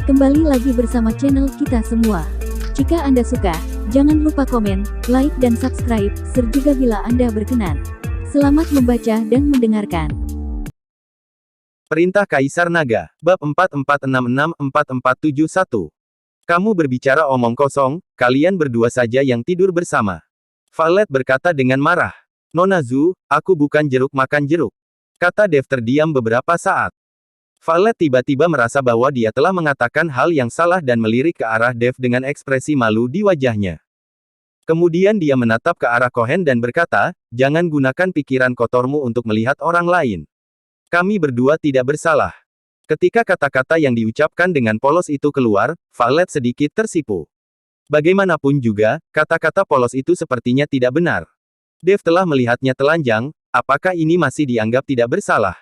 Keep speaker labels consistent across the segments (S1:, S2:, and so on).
S1: Kembali lagi bersama channel kita semua. Jika Anda suka, jangan lupa komen, like dan subscribe, serta bila Anda berkenan. Selamat membaca dan mendengarkan.
S2: Perintah Kaisar Naga, Bab 4466-4471. Kamu berbicara omong kosong, kalian berdua saja yang tidur bersama. Violet berkata dengan marah. Nona Zhu, aku bukan jeruk makan jeruk. Kata Dev terdiam beberapa saat. Violet tiba-tiba merasa bahwa dia telah mengatakan hal yang salah dan melirik ke arah Dev dengan ekspresi malu di wajahnya. Kemudian dia menatap ke arah Cohen dan berkata, jangan gunakan pikiran kotormu untuk melihat orang lain. Kami berdua tidak bersalah. Ketika kata-kata yang diucapkan dengan polos itu keluar, Violet sedikit tersipu. Bagaimanapun juga, kata-kata polos itu sepertinya tidak benar. Dev telah melihatnya telanjang, apakah ini masih dianggap tidak bersalah?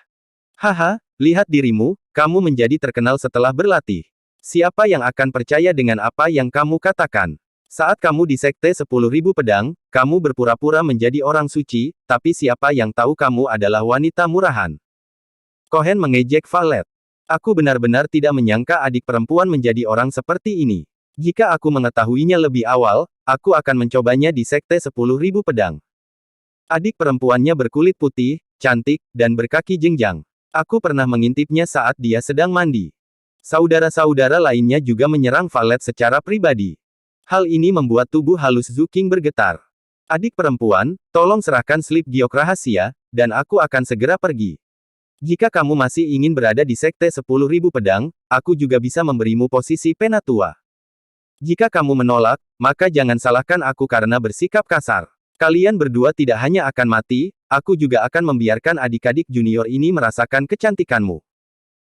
S2: Haha, lihat dirimu, kamu menjadi terkenal setelah berlatih. Siapa yang akan percaya dengan apa yang kamu katakan? Saat kamu di Sekte 10.000 Pedang, kamu berpura-pura menjadi orang suci, tapi siapa yang tahu kamu adalah wanita murahan? Cohen mengejek Violet. Aku benar-benar tidak menyangka adik perempuan menjadi orang seperti ini. Jika aku mengetahuinya lebih awal, aku akan mencobanya di Sekte 10.000 Pedang. Adik perempuannya berkulit putih, cantik, dan berkaki jenjang. Aku pernah mengintipnya saat dia sedang mandi. Saudara-saudara lainnya juga menyerang Violet secara pribadi. Hal ini membuat tubuh halus Zhu Qing bergetar. Adik perempuan, tolong serahkan slip giok rahasia, dan aku akan segera pergi. Jika kamu masih ingin berada di Sekte 10.000 Pedang, aku juga bisa memberimu posisi penatua. Jika kamu menolak, maka jangan salahkan aku karena bersikap kasar. Kalian berdua tidak hanya akan mati, aku juga akan membiarkan adik-adik junior ini merasakan kecantikanmu.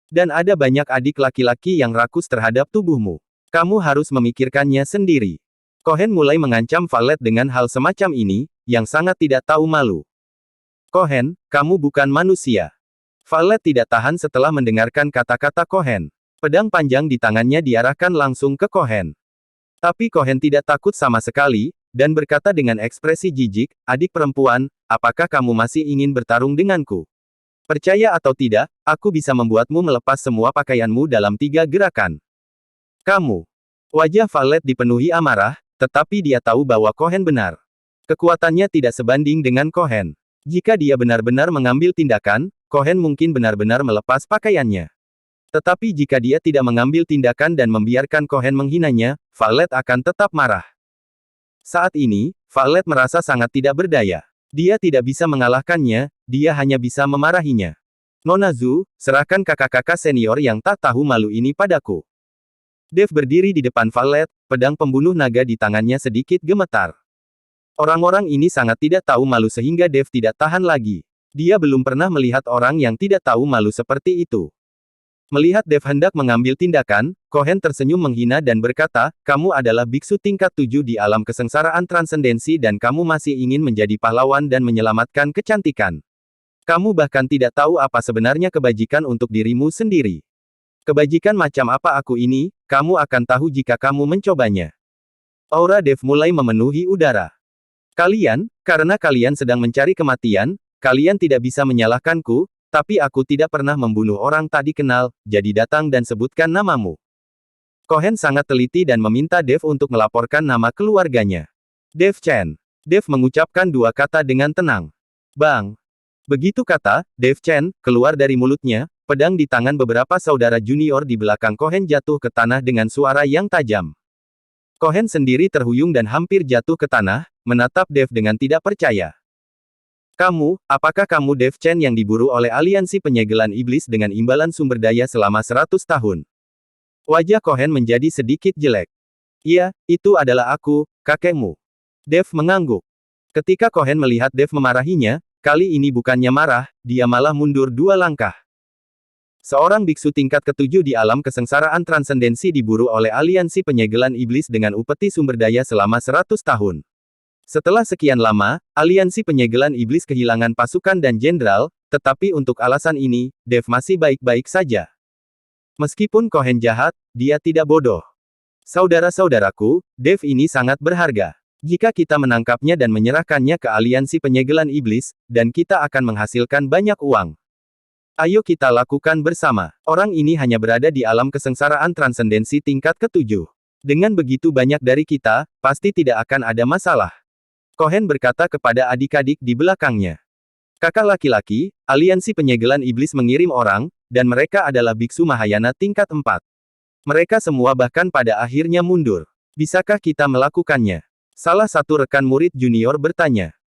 S2: Dan ada banyak adik laki-laki yang rakus terhadap tubuhmu. Kamu harus memikirkannya sendiri. Cohen mulai mengancam Violet dengan hal semacam ini, yang sangat tidak tahu malu. Cohen, kamu bukan manusia. Violet tidak tahan setelah mendengarkan kata-kata Cohen. Pedang panjang di tangannya diarahkan langsung ke Cohen. Tapi Cohen tidak takut sama sekali, dan berkata dengan ekspresi jijik, adik perempuan, apakah kamu masih ingin bertarung denganku? Percaya atau tidak, aku bisa membuatmu melepas semua pakaianmu dalam 3 gerakan. Kamu. Wajah Violet dipenuhi amarah, tetapi dia tahu bahwa Cohen benar. Kekuatannya tidak sebanding dengan Cohen. Jika dia benar-benar mengambil tindakan, Cohen mungkin benar-benar melepas pakaiannya. Tetapi jika dia tidak mengambil tindakan dan membiarkan Cohen menghinanya, Violet akan tetap marah. Saat ini, Violet merasa sangat tidak berdaya. Dia tidak bisa mengalahkannya, dia hanya bisa memarahinya. Nona Zhu, serahkan kakak-kakak senior yang tak tahu malu ini padaku. Dev berdiri di depan Violet, pedang pembunuh naga di tangannya sedikit gemetar. Orang-orang ini sangat tidak tahu malu sehingga Dev tidak tahan lagi. Dia belum pernah melihat orang yang tidak tahu malu seperti itu. Melihat Dev hendak mengambil tindakan, Cohen tersenyum menghina dan berkata, kamu adalah biksu tingkat 7 di alam kesengsaraan transendensi dan kamu masih ingin menjadi pahlawan dan menyelamatkan kecantikan. Kamu bahkan tidak tahu apa sebenarnya kebajikan untuk dirimu sendiri. Kebajikan macam apa aku ini, kamu akan tahu jika kamu mencobanya. Aura Dev mulai memenuhi udara. Kalian, karena kalian sedang mencari kematian, kalian tidak bisa menyalahkanku, tapi aku tidak pernah membunuh orang tak dikenal, jadi datang dan sebutkan namamu. Cohen sangat teliti dan meminta Dev untuk melaporkan nama keluarganya. Dev Chen. Dev mengucapkan 2 kata dengan tenang. Bang. Begitu kata, Dev Chen, keluar dari mulutnya, pedang di tangan beberapa saudara junior di belakang Cohen jatuh ke tanah dengan suara yang tajam. Cohen sendiri terhuyung dan hampir jatuh ke tanah, menatap Dev dengan tidak percaya. Kamu, apakah kamu Dev Chen yang diburu oleh aliansi penyegelan iblis dengan imbalan sumber daya selama 100 tahun? Wajah Cohen menjadi sedikit jelek. Iya, itu adalah aku, kakekmu. Dev mengangguk. Ketika Cohen melihat Dev memarahinya, kali ini bukannya marah, dia malah mundur 2 langkah. Seorang biksu tingkat ke-7 di alam kesengsaraan transendensi diburu oleh aliansi penyegelan iblis dengan upeti sumber daya selama 100 tahun. Setelah sekian lama, aliansi penyegelan iblis kehilangan pasukan dan jenderal, tetapi untuk alasan ini, Dev masih baik-baik saja. Meskipun Cohen jahat, dia tidak bodoh. Saudara-saudaraku, Dev ini sangat berharga. Jika kita menangkapnya dan menyerahkannya ke aliansi penyegelan iblis, dan kita akan menghasilkan banyak uang. Ayo kita lakukan bersama. Orang ini hanya berada di alam kesengsaraan transendensi tingkat ke-7. Dengan begitu banyak dari kita, pasti tidak akan ada masalah. Cohen berkata kepada adik-adik di belakangnya. Kakak laki-laki, aliansi penyegelan iblis mengirim orang, dan mereka adalah biksu Mahayana tingkat 4. Mereka semua bahkan pada akhirnya mundur. Bisakah kita melakukannya? Salah satu rekan murid junior bertanya.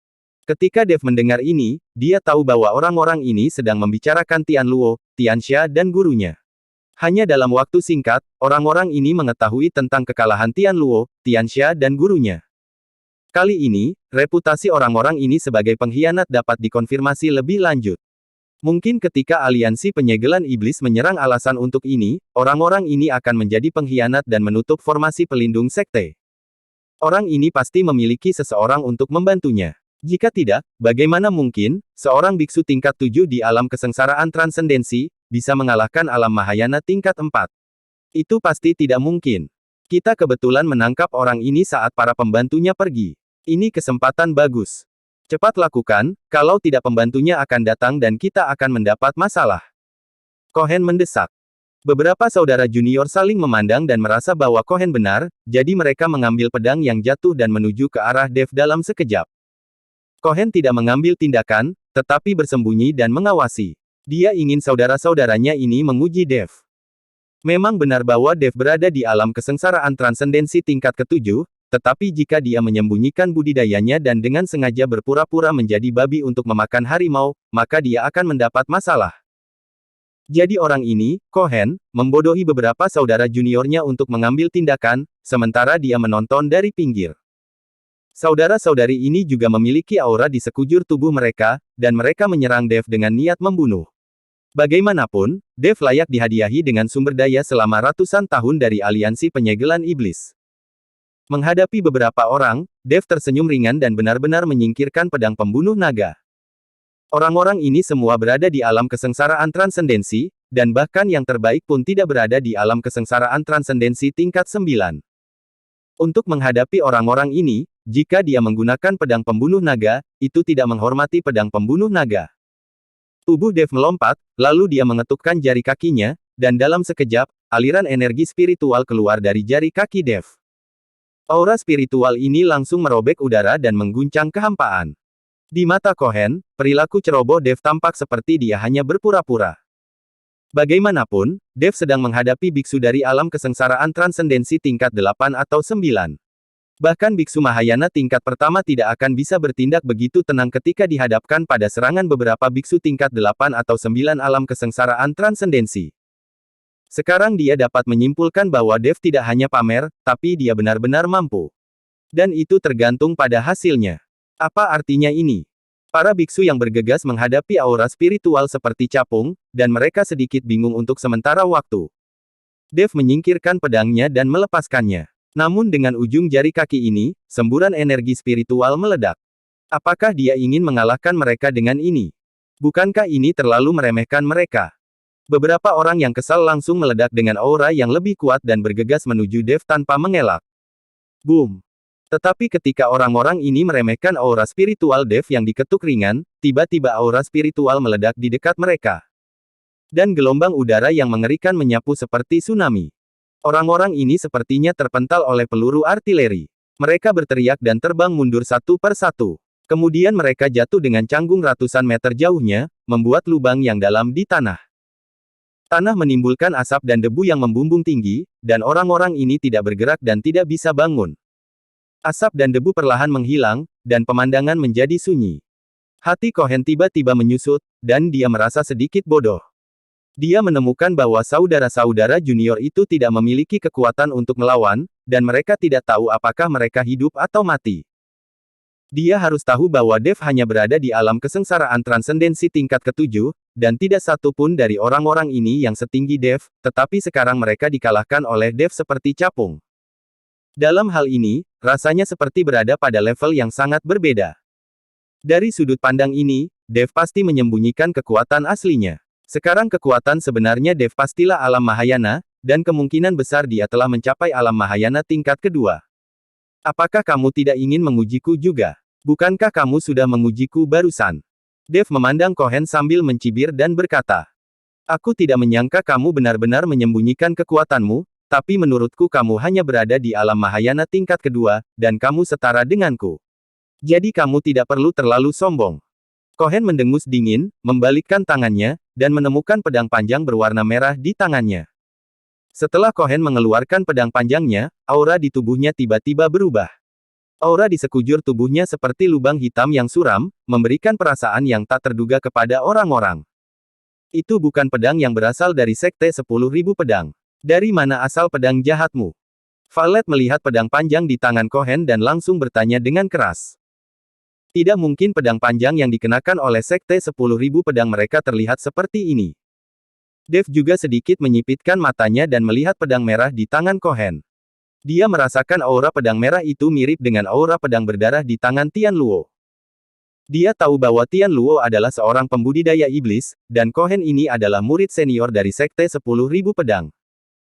S2: Ketika Dev mendengar ini, dia tahu bahwa orang-orang ini sedang membicarakan Tian Luo, Tianxia dan gurunya. Hanya dalam waktu singkat, orang-orang ini mengetahui tentang kekalahan Tian Luo, Tianxia dan gurunya. Kali ini, reputasi orang-orang ini sebagai pengkhianat dapat dikonfirmasi lebih lanjut. Mungkin ketika aliansi penyegelan iblis menyerang alasan untuk ini, orang-orang ini akan menjadi pengkhianat dan menutup formasi pelindung sekte. Orang ini pasti memiliki seseorang untuk membantunya. Jika tidak, bagaimana mungkin, seorang biksu tingkat 7 di alam kesengsaraan transendensi, bisa mengalahkan alam Mahayana tingkat 4? Itu pasti tidak mungkin. Kita kebetulan menangkap orang ini saat para pembantunya pergi. Ini kesempatan bagus. Cepat lakukan, kalau tidak pembantunya akan datang dan kita akan mendapat masalah. Cohen mendesak. Beberapa saudara junior saling memandang dan merasa bahwa Cohen benar, jadi mereka mengambil pedang yang jatuh dan menuju ke arah Dev dalam sekejap. Cohen tidak mengambil tindakan, tetapi bersembunyi dan mengawasi. Dia ingin saudara-saudaranya ini menguji Dev. Memang benar bahwa Dev berada di alam kesengsaraan transendensi tingkat ke-7, tetapi jika dia menyembunyikan budidayanya dan dengan sengaja berpura-pura menjadi babi untuk memakan harimau, maka dia akan mendapat masalah. Jadi orang ini, Cohen, membodohi beberapa saudara juniornya untuk mengambil tindakan, sementara dia menonton dari pinggir. Saudara-saudari ini juga memiliki aura di sekujur tubuh mereka, dan mereka menyerang Dev dengan niat membunuh. Bagaimanapun, Dev layak dihadiahi dengan sumber daya selama ratusan tahun dari aliansi penyegelan iblis. Menghadapi beberapa orang, Dev tersenyum ringan dan benar-benar menyingkirkan pedang pembunuh naga. Orang-orang ini semua berada di alam kesengsaraan transendensi, dan bahkan yang terbaik pun tidak berada di alam kesengsaraan transendensi tingkat 9. Untuk menghadapi orang-orang ini, jika dia menggunakan pedang pembunuh naga, itu tidak menghormati pedang pembunuh naga. Tubuh Dev melompat, lalu dia mengetukkan jari kakinya, dan dalam sekejap, aliran energi spiritual keluar dari jari kaki Dev. Aura spiritual ini langsung merobek udara dan mengguncang kehampaan. Di mata Cohen, perilaku ceroboh Dev tampak seperti dia hanya berpura-pura. Bagaimanapun, Dev sedang menghadapi biksu dari alam kesengsaraan transendensi tingkat 8 atau 9. Bahkan biksu Mahayana tingkat pertama tidak akan bisa bertindak begitu tenang ketika dihadapkan pada serangan beberapa biksu tingkat 8 atau 9 alam kesengsaraan transendensi. Sekarang dia dapat menyimpulkan bahwa Dev tidak hanya pamer, tapi dia benar-benar mampu. Dan itu tergantung pada hasilnya. Apa artinya ini? Para biksu yang bergegas menghadapi aura spiritual seperti capung, dan mereka sedikit bingung untuk sementara waktu. Dev menyingkirkan pedangnya dan melepaskannya. Namun dengan ujung jari kaki ini, semburan energi spiritual meledak. Apakah dia ingin mengalahkan mereka dengan ini? Bukankah ini terlalu meremehkan mereka? Beberapa orang yang kesal langsung meledak dengan aura yang lebih kuat dan bergegas menuju Dev tanpa mengelak. Boom! Tetapi ketika orang-orang ini meremehkan aura spiritual Dev yang diketuk ringan, tiba-tiba aura spiritual meledak di dekat mereka. Dan gelombang udara yang mengerikan menyapu seperti tsunami. Orang-orang ini sepertinya terpental oleh peluru artileri. Mereka berteriak dan terbang mundur satu per satu. Kemudian mereka jatuh dengan canggung ratusan meter jauhnya, membuat lubang yang dalam di tanah. Tanah menimbulkan asap dan debu yang membumbung tinggi, dan orang-orang ini tidak bergerak dan tidak bisa bangun. Asap dan debu perlahan menghilang, dan pemandangan menjadi sunyi. Hati Cohen tiba-tiba menyusut, dan dia merasa sedikit bodoh. Dia menemukan bahwa saudara-saudara junior itu tidak memiliki kekuatan untuk melawan, dan mereka tidak tahu apakah mereka hidup atau mati. Dia harus tahu bahwa Dev hanya berada di alam kesengsaraan transendensi tingkat ke-7, dan tidak satu pun dari orang-orang ini yang setinggi Dev, tetapi sekarang mereka dikalahkan oleh Dev seperti capung. Dalam hal ini, rasanya seperti berada pada level yang sangat berbeda. Dari sudut pandang ini, Dev pasti menyembunyikan kekuatan aslinya. Sekarang kekuatan sebenarnya Dev pastilah alam Mahayana, dan kemungkinan besar dia telah mencapai alam Mahayana tingkat kedua. Apakah kamu tidak ingin mengujiku juga? Bukankah kamu sudah mengujiku barusan? Dev memandang Cohen sambil mencibir dan berkata. Aku tidak menyangka kamu benar-benar menyembunyikan kekuatanmu, tapi menurutku kamu hanya berada di alam Mahayana tingkat kedua, dan kamu setara denganku. Jadi kamu tidak perlu terlalu sombong. Cohen mendengus dingin, membalikkan tangannya, dan menemukan pedang panjang berwarna merah di tangannya. Setelah Cohen mengeluarkan pedang panjangnya, aura di tubuhnya tiba-tiba berubah. Aura di sekujur tubuhnya seperti lubang hitam yang suram, memberikan perasaan yang tak terduga kepada orang-orang. Itu bukan pedang yang berasal dari Sekte 10.000 Pedang. Dari mana asal pedang jahatmu? Valet melihat pedang panjang di tangan Cohen dan langsung bertanya dengan keras. Tidak mungkin pedang panjang yang dikenakan oleh Sekte 10.000 Pedang mereka terlihat seperti ini. Dev juga sedikit menyipitkan matanya dan melihat pedang merah di tangan Cohen. Dia merasakan aura pedang merah itu mirip dengan aura pedang berdarah di tangan Tian Luo. Dia tahu bahwa Tian Luo adalah seorang pembudidaya iblis, dan Cohen ini adalah murid senior dari Sekte 10.000 Pedang.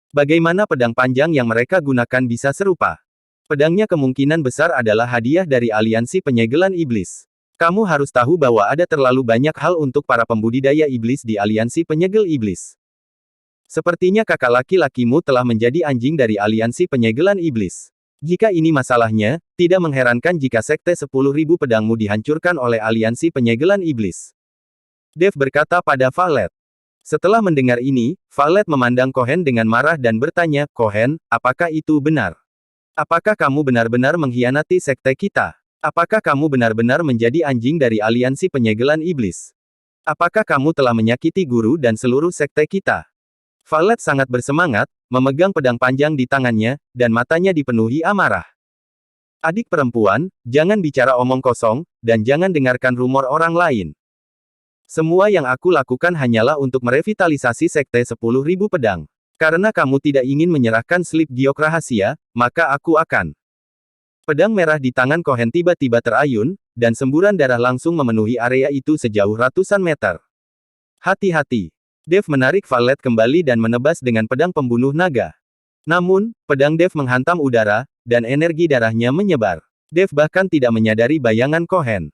S2: Bagaimana pedang panjang yang mereka gunakan bisa serupa? Pedangnya kemungkinan besar adalah hadiah dari aliansi penyegelan iblis. Kamu harus tahu bahwa ada terlalu banyak hal untuk para pembudidaya iblis di aliansi penyegel iblis. Sepertinya kakak laki-lakimu telah menjadi anjing dari aliansi penyegelan iblis. Jika ini masalahnya, tidak mengherankan jika Sekte 10.000 Pedangmu dihancurkan oleh aliansi penyegelan iblis. Dev berkata pada Valet. Setelah mendengar ini, Valet memandang Cohen dengan marah dan bertanya, Cohen, apakah itu benar? Apakah kamu benar-benar mengkhianati sekte kita? Apakah kamu benar-benar menjadi anjing dari aliansi penyegelan iblis? Apakah kamu telah menyakiti guru dan seluruh sekte kita? Valet sangat bersemangat, memegang pedang panjang di tangannya, dan matanya dipenuhi amarah. Adik perempuan, jangan bicara omong kosong, dan jangan dengarkan rumor orang lain. Semua yang aku lakukan hanyalah untuk merevitalisasi Sekte 10.000 Pedang. Karena kamu tidak ingin menyerahkan slip giok rahasia, maka aku akan. Pedang merah di tangan Cohen tiba-tiba terayun, dan semburan darah langsung memenuhi area itu sejauh ratusan meter. Hati-hati. Dev menarik Valet kembali dan menebas dengan pedang pembunuh naga. Namun, pedang Dev menghantam udara, dan energi darahnya menyebar. Dev bahkan tidak menyadari bayangan Cohen.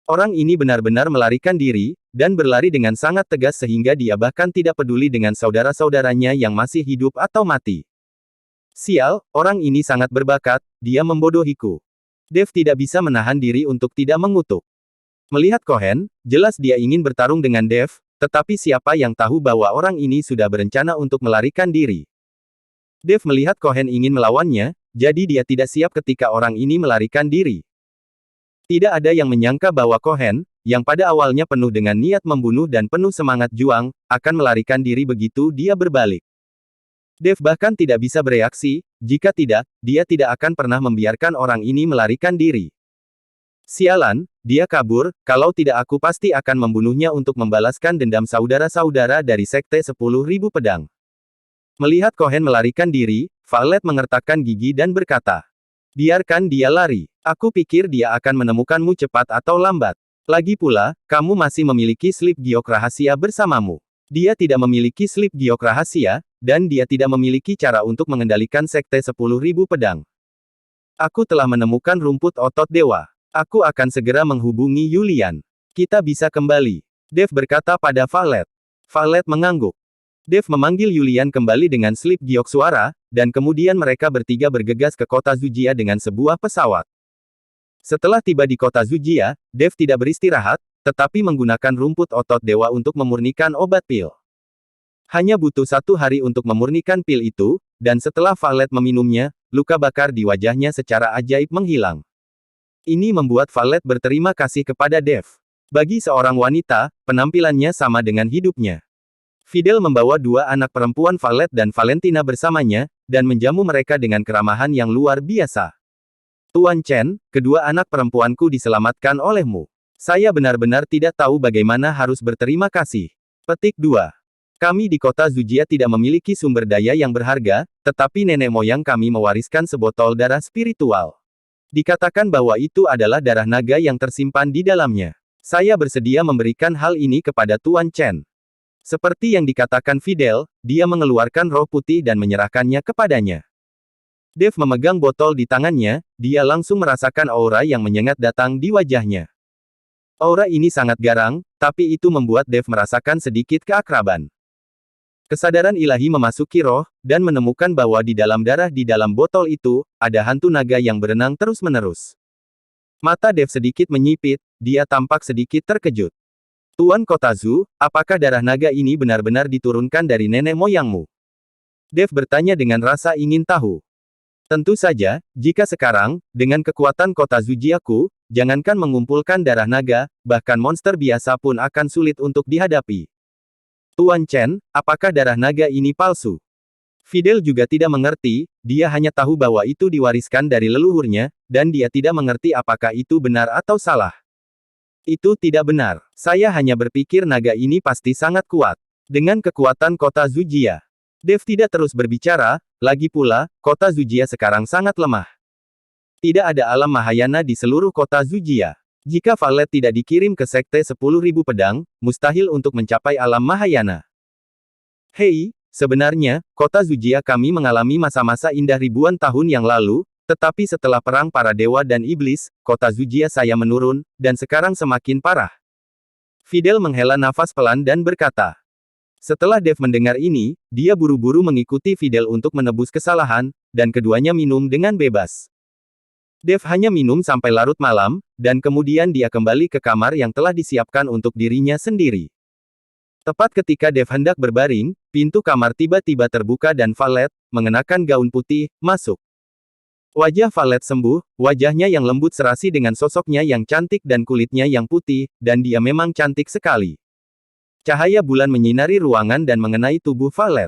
S2: Orang ini benar-benar melarikan diri, dan berlari dengan sangat tegas sehingga dia bahkan tidak peduli dengan saudara-saudaranya yang masih hidup atau mati. Sial, orang ini sangat berbakat, dia membodohiku. Dev tidak bisa menahan diri untuk tidak mengutuk. Melihat Cohen, jelas dia ingin bertarung dengan Dev, tetapi siapa yang tahu bahwa orang ini sudah berencana untuk melarikan diri. Dev melihat Cohen ingin melawannya, jadi dia tidak siap ketika orang ini melarikan diri. Tidak ada yang menyangka bahwa Cohen, yang pada awalnya penuh dengan niat membunuh dan penuh semangat juang, akan melarikan diri begitu dia berbalik. Dev bahkan tidak bisa bereaksi, jika tidak, dia tidak akan pernah membiarkan orang ini melarikan diri. Sialan, dia kabur, kalau tidak aku pasti akan membunuhnya untuk membalaskan dendam saudara-saudara dari Sekte 10.000 Pedang. Melihat Cohen melarikan diri, Valet mengertakkan gigi dan berkata, biarkan dia lari, aku pikir dia akan menemukanmu cepat atau lambat. Lagi pula, kamu masih memiliki slip giok rahasia bersamamu. Dia tidak memiliki slip giok rahasia, dan dia tidak memiliki cara untuk mengendalikan Sekte 10.000 Pedang. Aku telah menemukan rumput otot dewa. Aku akan segera menghubungi Yulian. Kita bisa kembali. Dev berkata pada Valet. Valet mengangguk. Dev memanggil Yulian kembali dengan slip giok suara, dan kemudian mereka bertiga bergegas ke kota Zujia dengan sebuah pesawat. Setelah tiba di kota Zujia, Dev tidak beristirahat, tetapi menggunakan rumput otot dewa untuk memurnikan obat pil. Hanya butuh 1 hari untuk memurnikan pil itu, dan setelah Valet meminumnya, luka bakar di wajahnya secara ajaib menghilang. Ini membuat Valet berterima kasih kepada Dev. Bagi seorang wanita, penampilannya sama dengan hidupnya. Fidel membawa 2 anak perempuan Valet dan Valentina bersamanya, dan menjamu mereka dengan keramahan yang luar biasa. Tuan Chen, kedua anak perempuanku diselamatkan olehmu. Saya benar-benar tidak tahu bagaimana harus berterima kasih. Petik 2. Kami di kota Zujia tidak memiliki sumber daya yang berharga, tetapi nenek moyang kami mewariskan sebotol darah spiritual. Dikatakan bahwa itu adalah darah naga yang tersimpan di dalamnya. Saya bersedia memberikan hal ini kepada Tuan Chen. Seperti yang dikatakan Fidel, dia mengeluarkan roh putih dan menyerahkannya kepadanya. Dev memegang botol di tangannya, dia langsung merasakan aura yang menyengat datang di wajahnya. Aura ini sangat garang, tapi itu membuat Dev merasakan sedikit keakraban. Kesadaran ilahi memasuki roh, dan menemukan bahwa di dalam darah di dalam botol itu, ada hantu naga yang berenang terus-menerus. Mata Dev sedikit menyipit, dia tampak sedikit terkejut. Tuan Kotazu, apakah darah naga ini benar-benar diturunkan dari nenek moyangmu? Dev bertanya dengan rasa ingin tahu. Tentu saja, jika sekarang, dengan kekuatan Kotazu Jiaku, jangankan mengumpulkan darah naga, bahkan monster biasa pun akan sulit untuk dihadapi. Tuan Chen, apakah darah naga ini palsu? Fidel juga tidak mengerti, dia hanya tahu bahwa itu diwariskan dari leluhurnya, dan dia tidak mengerti apakah itu benar atau salah. Itu tidak benar. Saya hanya berpikir naga ini pasti sangat kuat. Dengan kekuatan kota Zujia. Dev tidak terus berbicara, lagi pula, kota Zujia sekarang sangat lemah. Tidak ada alam Mahayana di seluruh kota Zujia. Jika Valet tidak dikirim ke Sekte 10.000 Pedang, mustahil untuk mencapai alam Mahayana. Hei, sebenarnya, kota Zujia kami mengalami masa-masa indah ribuan tahun yang lalu, tetapi setelah perang para dewa dan iblis, kota Zujia saya menurun, dan sekarang semakin parah. Fidel menghela nafas pelan dan berkata. Setelah Dev mendengar ini, dia buru-buru mengikuti Fidel untuk menebus kesalahan, dan keduanya minum dengan bebas. Dev hanya minum sampai larut malam, dan kemudian dia kembali ke kamar yang telah disiapkan untuk dirinya sendiri. Tepat ketika Dev hendak berbaring, pintu kamar tiba-tiba terbuka dan Valet, mengenakan gaun putih, masuk. Wajah Valet sembuh, wajahnya yang lembut serasi dengan sosoknya yang cantik dan kulitnya yang putih, dan dia memang cantik sekali. Cahaya bulan menyinari ruangan dan mengenai tubuh Valet.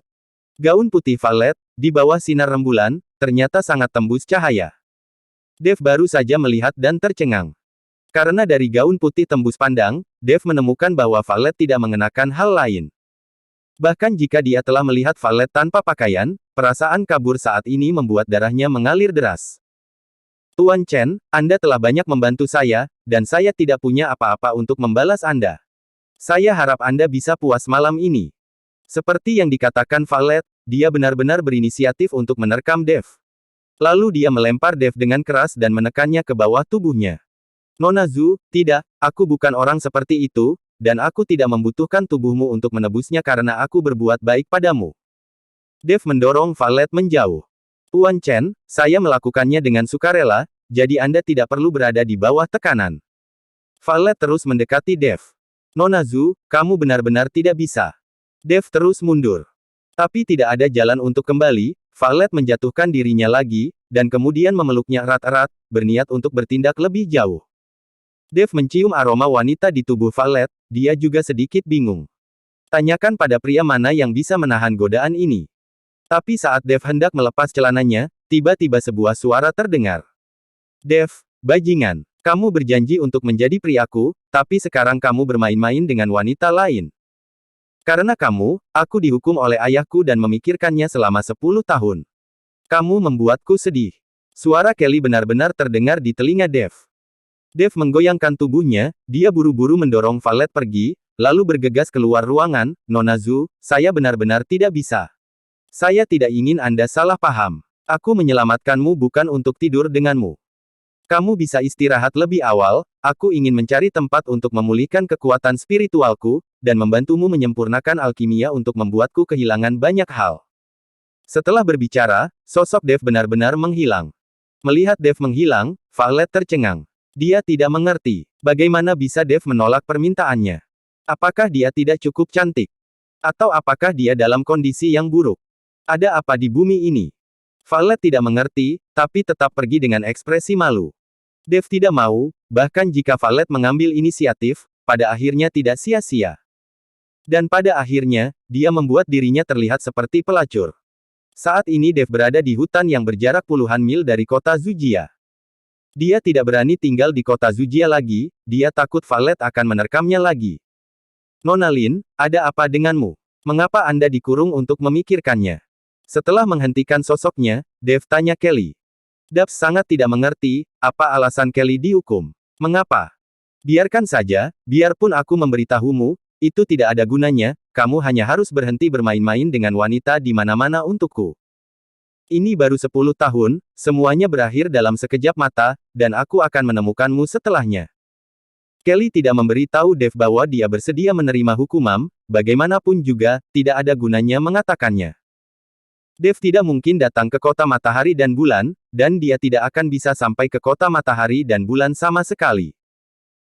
S2: Gaun putih Valet, di bawah sinar rembulan, ternyata sangat tembus cahaya. Dev baru saja melihat dan tercengang. Karena dari gaun putih tembus pandang, Dev menemukan bahwa Valet tidak mengenakan hal lain. Bahkan jika dia telah melihat Valet tanpa pakaian, perasaan kabur saat ini membuat darahnya mengalir deras. Tuan Chen, Anda telah banyak membantu saya, dan saya tidak punya apa-apa untuk membalas Anda. Saya harap Anda bisa puas malam ini. Seperti yang dikatakan Valet, dia benar-benar berinisiatif untuk menerkam Dev. Lalu dia melempar Dev dengan keras dan menekannya ke bawah tubuhnya. Nona Zhu, tidak, aku bukan orang seperti itu, dan aku tidak membutuhkan tubuhmu untuk menebusnya karena aku berbuat baik padamu. Dev mendorong Valet menjauh. Tuan Chen, saya melakukannya dengan sukarela, jadi Anda tidak perlu berada di bawah tekanan. Valet terus mendekati Dev. Nona Zhu, kamu benar-benar tidak bisa. Dev terus mundur. Tapi tidak ada jalan untuk kembali. Valet menjatuhkan dirinya lagi, dan kemudian memeluknya erat-erat, berniat untuk bertindak lebih jauh. Dev mencium aroma wanita di tubuh Valet, dia juga sedikit bingung. Tanyakan pada pria mana yang bisa menahan godaan ini. Tapi saat Dev hendak melepas celananya, tiba-tiba sebuah suara terdengar. Dev, bajingan, kamu berjanji untuk menjadi priaku, tapi sekarang kamu bermain-main dengan wanita lain. Karena kamu, aku dihukum oleh ayahku dan memikirkannya selama 10 tahun. Kamu membuatku sedih. Suara Kelly benar-benar terdengar di telinga Dev. Dev menggoyangkan tubuhnya, dia buru-buru mendorong Valet pergi, lalu bergegas keluar ruangan. Nona Zhu, saya benar-benar tidak bisa. Saya tidak ingin Anda salah paham. Aku menyelamatkanmu bukan untuk tidur denganmu. Kamu bisa istirahat lebih awal, aku ingin mencari tempat untuk memulihkan kekuatan spiritualku, dan membantumu menyempurnakan alkimia untuk membuatku kehilangan banyak hal. Setelah berbicara, sosok Dev benar-benar menghilang. Melihat Dev menghilang, Valet tercengang. Dia tidak mengerti, bagaimana bisa Dev menolak permintaannya. Apakah dia tidak cukup cantik? Atau apakah dia dalam kondisi yang buruk? Ada apa di bumi ini? Valet tidak mengerti, tapi tetap pergi dengan ekspresi malu. Dev tidak mau, bahkan jika Valet mengambil inisiatif, pada akhirnya tidak sia-sia. Dan pada akhirnya, dia membuat dirinya terlihat seperti pelacur. Saat ini Dev berada di hutan yang berjarak puluhan mil dari kota Zujia. Dia tidak berani tinggal di kota Zujia lagi, dia takut Valet akan menerkamnya lagi. Nona Lin, ada apa denganmu? Mengapa Anda dikurung untuk memikirkannya? Setelah menghentikan sosoknya, Dev tanya Kelly. Dev sangat tidak mengerti, apa alasan Kelly dihukum. Mengapa? Biarkan saja, biarpun aku memberitahumu, itu tidak ada gunanya, kamu hanya harus berhenti bermain-main dengan wanita di mana-mana untukku. Ini baru 10 tahun, semuanya berakhir dalam sekejap mata, dan aku akan menemukanmu setelahnya. Kelly tidak memberi tahu Dev bahwa dia bersedia menerima hukuman, bagaimanapun juga, tidak ada gunanya mengatakannya. Dev tidak mungkin datang ke kota matahari dan bulan, dan dia tidak akan bisa sampai ke kota matahari dan bulan sama sekali.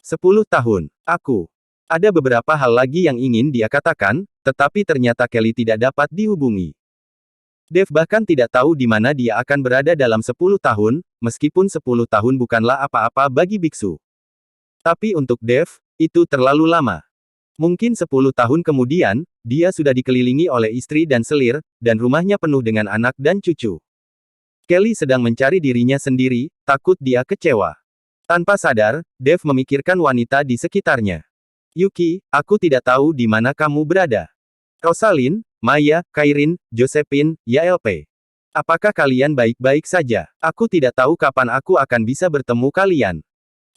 S2: 10 tahun. Aku. Ada beberapa hal lagi yang ingin dia katakan, tetapi ternyata Kelly tidak dapat dihubungi. Dev bahkan tidak tahu di mana dia akan berada dalam 10 tahun, meskipun 10 tahun bukanlah apa-apa bagi biksu. Tapi untuk Dev, itu terlalu lama. Mungkin 10 tahun kemudian, dia sudah dikelilingi oleh istri dan selir, dan rumahnya penuh dengan anak dan cucu. Kelly sedang mencari dirinya sendiri, takut dia kecewa. Tanpa sadar, Dev memikirkan wanita di sekitarnya. Yuki, aku tidak tahu di mana kamu berada. Rosalind, Maya, Kairin, Josephine, YLP. Apakah kalian baik-baik saja? Aku tidak tahu kapan aku akan bisa bertemu kalian.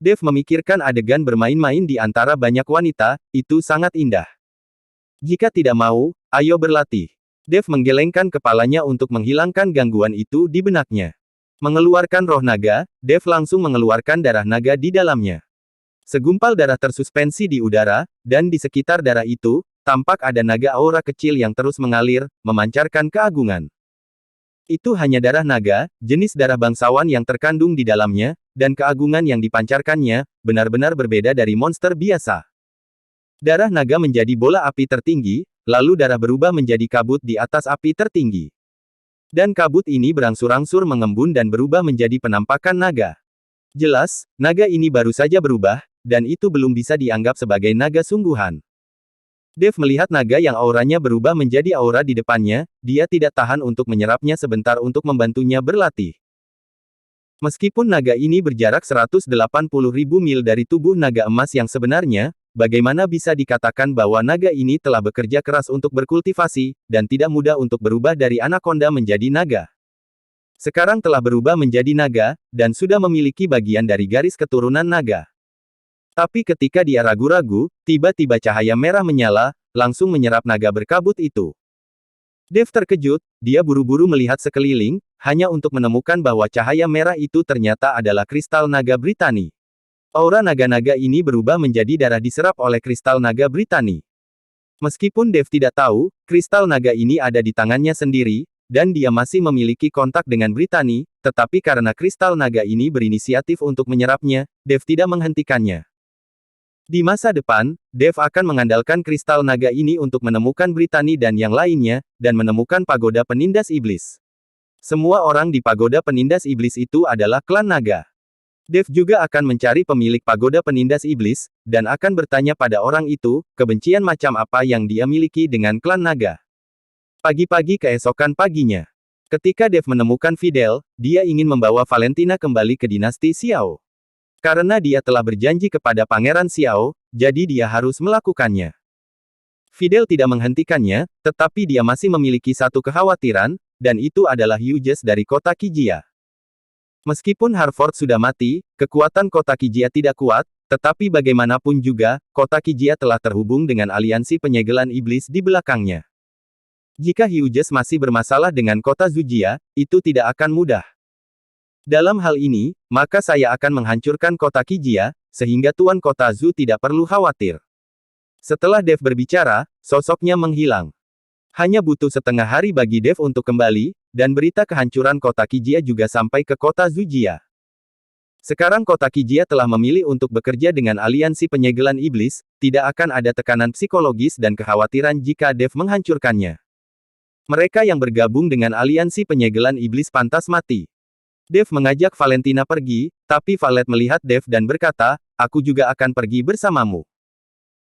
S2: Dev memikirkan adegan bermain-main di antara banyak wanita, itu sangat indah. Jika tidak mau, ayo berlatih. Dev menggelengkan kepalanya untuk menghilangkan gangguan itu di benaknya. Mengeluarkan roh naga, Dev langsung mengeluarkan darah naga di dalamnya. Segumpal darah tersuspensi di udara, dan di sekitar darah itu, tampak ada naga aura kecil yang terus mengalir, memancarkan keagungan. Itu hanya darah naga, jenis darah bangsawan yang terkandung di dalamnya, dan keagungan yang dipancarkannya, benar-benar berbeda dari monster biasa. Darah naga menjadi bola api tertinggi, lalu darah berubah menjadi kabut di atas api tertinggi. Dan kabut ini berangsur-angsur mengembun dan berubah menjadi penampakan naga. Jelas, naga ini baru saja berubah, dan itu belum bisa dianggap sebagai naga sungguhan. Dev melihat naga yang auranya berubah menjadi aura di depannya, dia tidak tahan untuk menyerapnya sebentar untuk membantunya berlatih. Meskipun naga ini berjarak 180.000 mil dari tubuh naga emas yang sebenarnya, bagaimana bisa dikatakan bahwa naga ini telah bekerja keras untuk berkultivasi, dan tidak mudah untuk berubah dari anaconda menjadi naga. Sekarang telah berubah menjadi naga, dan sudah memiliki bagian dari garis keturunan naga. Tapi ketika dia ragu-ragu, tiba-tiba cahaya merah menyala, langsung menyerap naga berkabut itu. Dev terkejut, dia buru-buru melihat sekeliling, hanya untuk menemukan bahwa cahaya merah itu ternyata adalah kristal naga Brittany. Aura naga-naga ini berubah menjadi darah diserap oleh kristal naga Brittany. Meskipun Dev tidak tahu, kristal naga ini ada di tangannya sendiri, dan dia masih memiliki kontak dengan Brittany, tetapi karena kristal naga ini berinisiatif untuk menyerapnya, Dev tidak menghentikannya. Di masa depan, Dev akan mengandalkan kristal naga ini untuk menemukan Brittany dan yang lainnya, dan menemukan pagoda penindas iblis. Semua orang di pagoda penindas iblis itu adalah klan naga. Dev juga akan mencari pemilik pagoda penindas iblis, dan akan bertanya pada orang itu, kebencian macam apa yang dia miliki dengan klan naga. Pagi-pagi keesokan paginya. Ketika Dev menemukan Fidel, dia ingin membawa Valentina kembali ke dinasti Xiao. Karena dia telah berjanji kepada Pangeran Xiao, jadi dia harus melakukannya. Fidel tidak menghentikannya, tetapi dia masih memiliki satu kekhawatiran, dan itu adalah Hughes dari kota Kijia. Meskipun Harford sudah mati, kekuatan kota Kijia tidak kuat, tetapi bagaimanapun juga, kota Kijia telah terhubung dengan aliansi penyegelan iblis di belakangnya. Jika Hughes masih bermasalah dengan kota Zujia, itu tidak akan mudah. Dalam hal ini, maka saya akan menghancurkan kota Kijia, sehingga Tuan Kota Zu tidak perlu khawatir. Setelah Dev berbicara, sosoknya menghilang. Hanya butuh setengah hari bagi Dev untuk kembali, dan berita kehancuran kota Kijia juga sampai ke kota Zujia. Sekarang kota Kijia telah memilih untuk bekerja dengan aliansi penyegelan iblis, tidak akan ada tekanan psikologis dan kekhawatiran jika Dev menghancurkannya. Mereka yang bergabung dengan aliansi penyegelan iblis pantas mati. Dev mengajak Valentina pergi, tapi Valet melihat Dev dan berkata, aku juga akan pergi bersamamu.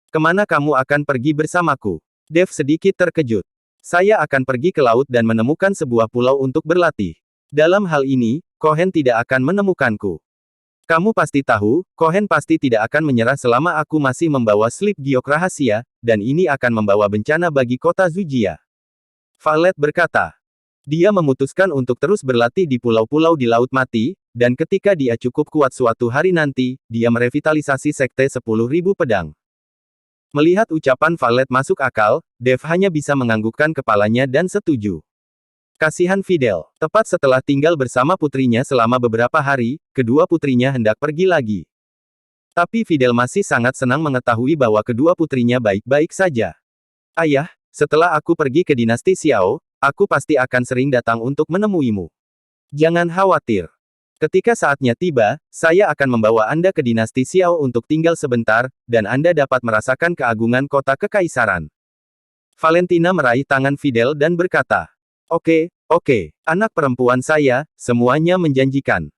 S2: Kemana kamu akan pergi bersamaku? Dev sedikit terkejut. Saya akan pergi ke laut dan menemukan sebuah pulau untuk berlatih. Dalam hal ini, Cohen tidak akan menemukanku. Kamu pasti tahu, Cohen pasti tidak akan menyerah selama aku masih membawa slip giok rahasia, dan ini akan membawa bencana bagi kota Zujia. Valet berkata. Dia memutuskan untuk terus berlatih di pulau-pulau di Laut Mati, dan ketika dia cukup kuat suatu hari nanti, dia merevitalisasi Sekte 10.000 Pedang. Melihat ucapan Valet masuk akal, Dev hanya bisa menganggukkan kepalanya dan setuju. Kasihan Fidel. Tepat setelah tinggal bersama putrinya selama beberapa hari, kedua putrinya hendak pergi lagi. Tapi Fidel masih sangat senang mengetahui bahwa kedua putrinya baik-baik saja. Ayah, setelah aku pergi ke dinasti Xiao, aku pasti akan sering datang untuk menemuimu. Jangan khawatir. Ketika saatnya tiba, saya akan membawa Anda ke dinasti Xiao untuk tinggal sebentar, dan Anda dapat merasakan keagungan kota kekaisaran. Valentina meraih tangan Fidel dan berkata, Oke, anak perempuan saya, semuanya menjanjikan.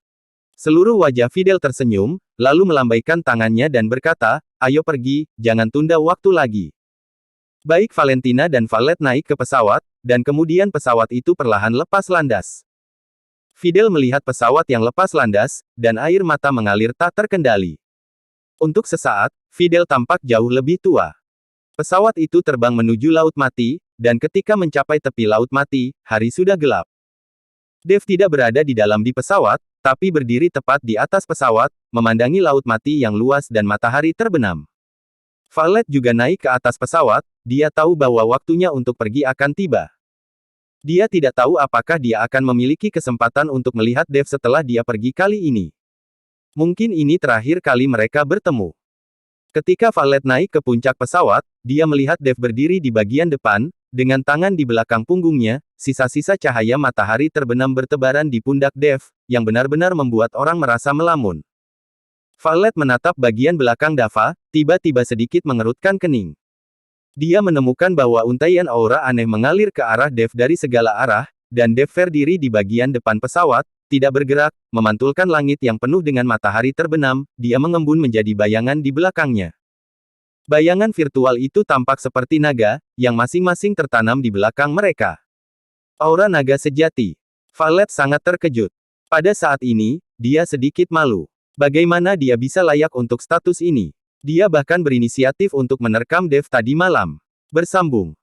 S2: Seluruh wajah Fidel tersenyum, lalu melambaikan tangannya dan berkata, ayo pergi, jangan tunda waktu lagi. Baik Valentina dan Valet naik ke pesawat, dan kemudian pesawat itu perlahan lepas landas. Fidel melihat pesawat yang lepas landas, dan air mata mengalir tak terkendali. Untuk sesaat, Fidel tampak jauh lebih tua. Pesawat itu terbang menuju Laut Mati, dan ketika mencapai tepi Laut Mati, hari sudah gelap. Dev tidak berada di dalam pesawat, tapi berdiri tepat di atas pesawat, memandangi Laut Mati yang luas dan matahari terbenam. Valet juga naik ke atas pesawat, dia tahu bahwa waktunya untuk pergi akan tiba. Dia tidak tahu apakah dia akan memiliki kesempatan untuk melihat Dev setelah dia pergi kali ini. Mungkin ini terakhir kali mereka bertemu. Ketika Valet naik ke puncak pesawat, dia melihat Dev berdiri di bagian depan, dengan tangan di belakang punggungnya, sisa-sisa cahaya matahari terbenam bertebaran di pundak Dev, yang benar-benar membuat orang merasa melamun. Valet menatap bagian belakang Dava, tiba-tiba sedikit mengerutkan kening. Dia menemukan bahwa untaian aura aneh mengalir ke arah Dev dari segala arah, dan Dev berdiri di bagian depan pesawat, tidak bergerak, memantulkan langit yang penuh dengan matahari terbenam, dia mengembun menjadi bayangan di belakangnya. Bayangan virtual itu tampak seperti naga, yang masing-masing tertanam di belakang mereka. Aura naga sejati. Valet sangat terkejut. Pada saat ini, dia sedikit malu. Bagaimana dia bisa layak untuk status ini? Dia bahkan berinisiatif untuk menerkam Dev tadi malam. Bersambung.